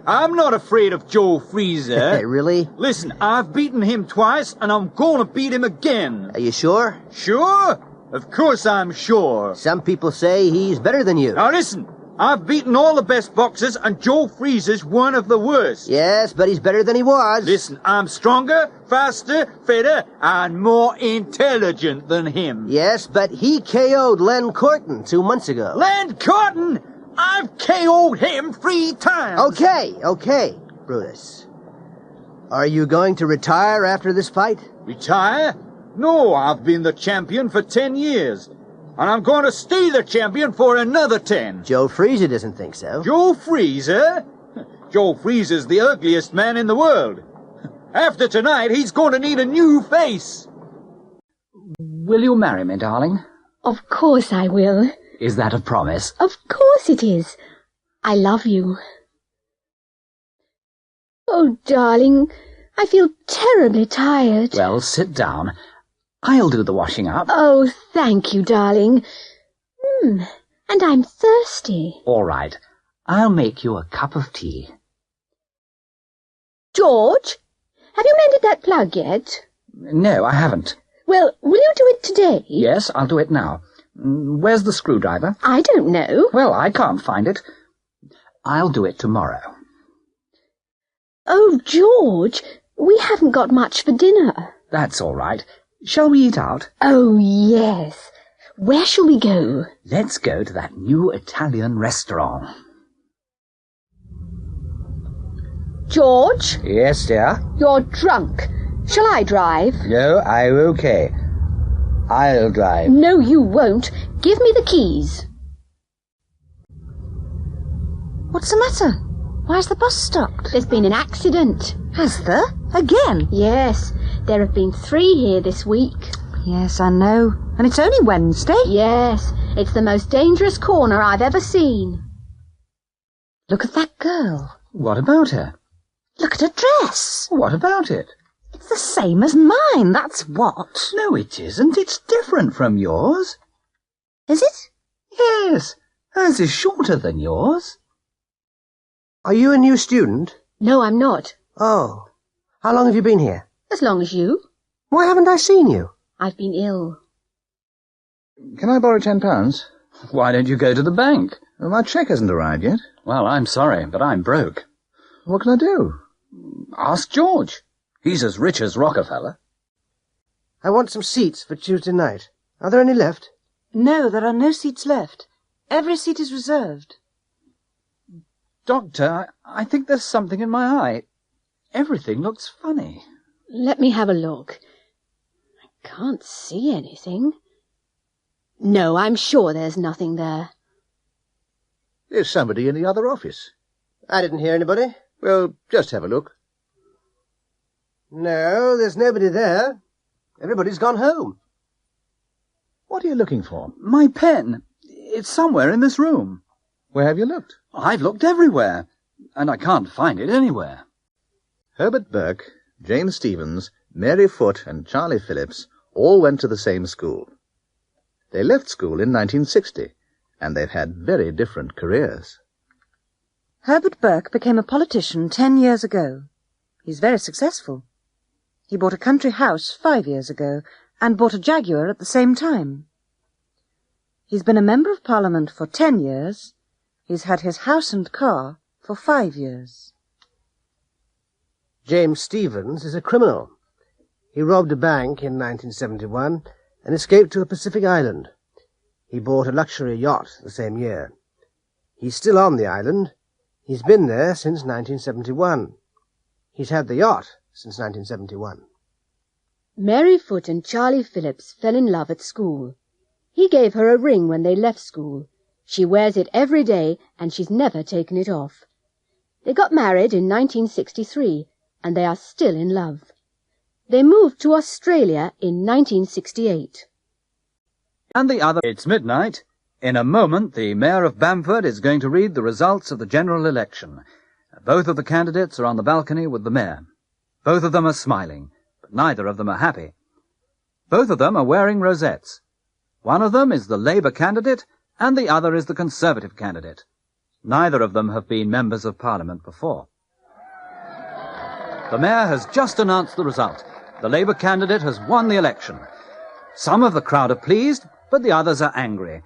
I'm not afraid of Joe Freezer. Really? Listen, I've beaten him twice, and I'm gonna beat him again. Are you sure? Sure? Of course I'm sure. Some people say he's better than you. Now listen, I've beaten all the best boxers, and Joe Freezer's one of the worst. Yes, but he's better than he was. Listen, I'm stronger, faster, fitter, and more intelligent than him. Yes, but he KO'd Len Corton 2 months ago. Len Corton? I've KO'd him 3 times. Okay, Brutus. Are you going to retire after this fight? Retire? No, I've been the champion for 10 years. And I'm going to stay the champion for another 10. Joe Freezer doesn't think so. Joe Freezer? Joe Freezer's the ugliest man in the world. After tonight, he's going to need a new face. Will you marry me, darling? Of course I will. Is that a promise? Of course it is. I love you. Oh, darling, I feel terribly tired. Well, sit down. I'll do the washing up. Oh, thank you, darling. And I'm thirsty. All right. I'll make you a cup of tea. George, have you mended that plug yet? No, I haven't. Well, will you do it today? Yes, I'll do it now. Where's the screwdriver? I don't know. Well, I can't find it. I'll do it tomorrow. Oh, George, we haven't got much for dinner. That's all right. Shall we eat out? Oh, yes. Where shall we go? Let's go to that new Italian restaurant. George? Yes, dear? You're drunk. Shall I drive? No, I'm okay. I'll drive. No, you won't. Give me the keys. What's the matter? Why's the bus stopped? There's been an accident. Has there? Again? Yes. There have been 3 here this week. Yes, I know. And it's only Wednesday. Yes. It's the most dangerous corner I've ever seen. Look at that girl. What about her? Look at her dress. What about it? It's the same as mine, that's what. No, it isn't. It's different from yours. Is it? Yes. Hers is shorter than yours. Are you a new student? No, I'm not. Oh. How long have you been here? As long as you. Why haven't I seen you? I've been ill. Can I borrow £10? Why don't you go to the bank? Well, my cheque hasn't arrived yet. Well, I'm sorry, but I'm broke. What can I do? Ask George. He's as rich as Rockefeller. I want some seats for Tuesday night. Are there any left? No, there are no seats left. Every seat is reserved. Doctor, I think there's something in my eye. Everything looks funny. Let me have a look. I can't see anything. No, I'm sure there's nothing there. There's somebody in the other office. I didn't hear anybody. Well, just have a look. No, there's nobody there. Everybody's gone home. What are you looking for? My pen. It's somewhere in this room. Where have you looked? I've looked everywhere, and I can't find it anywhere. Herbert Burke, James Stephens, Mary Foote and Charlie Phillips all went to the same school. They left school in 1960, and they've had very different careers. Herbert Burke became a politician 10 years ago. He's very successful. He bought a country house 5 years ago and bought a Jaguar at the same time. He's been a Member of Parliament for 10 years. He's had his house and car for 5 years. James Stephens is a criminal. He robbed a bank in 1971 and escaped to a Pacific island. He bought a luxury yacht the same year. He's still on the island. He's been there since 1971. He's had the yacht since 1971. Mary Foote and Charlie Phillips fell in love at school. He gave her a ring when they left school. She wears it every day, and she's never taken it off. They got married in 1963, and they are still in love. They moved to Australia in 1968. And the other... It's midnight. In a moment, the Mayor of Bamford is going to read the results of the general election. Both of the candidates are on the balcony with the Mayor. Both of them are smiling, but neither of them are happy. Both of them are wearing rosettes. One of them is the Labour candidate, and the other is the Conservative candidate. Neither of them have been members of Parliament before. The Mayor has just announced the result. The Labour candidate has won the election. Some of the crowd are pleased, but the others are angry.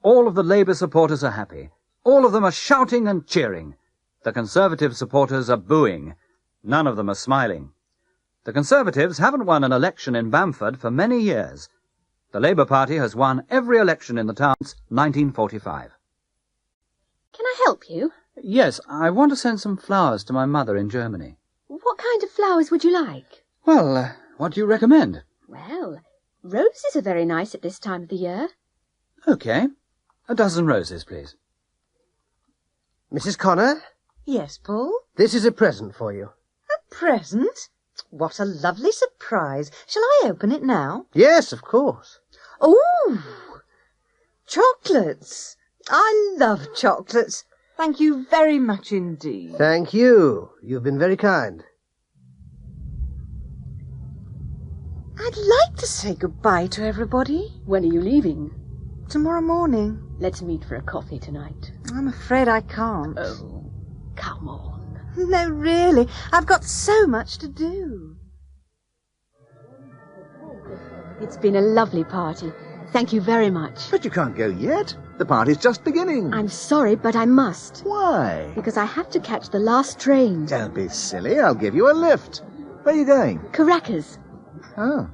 All of the Labour supporters are happy. All of them are shouting and cheering. The Conservative supporters are booing. None of them are smiling. The Conservatives haven't won an election in Bamford for many years. The Labour Party has won every election in the town since 1945. Can I help you? Yes, I want to send some flowers to my mother in Germany. What kind of flowers would you like? Well, what do you recommend? Well, roses are very nice at this time of the year. OK. A dozen roses, please. Mrs. Connor? Yes, Paul? This is a present for you. A present? What a lovely surprise. Shall I open it now? Yes, of course. Oh, chocolates. I love chocolates. Thank you very much indeed. Thank you. You've been very kind. I'd like to say goodbye to everybody. When are you leaving? Tomorrow morning. Let's meet for a coffee tonight. I'm afraid I can't. Oh, come on. No, really. I've got so much to do. It's been a lovely party. Thank you very much. But you can't go yet. The party's just beginning. I'm sorry, but I must. Why? Because I have to catch the last train. Don't be silly. I'll give you a lift. Where are you going? Caracas. Oh.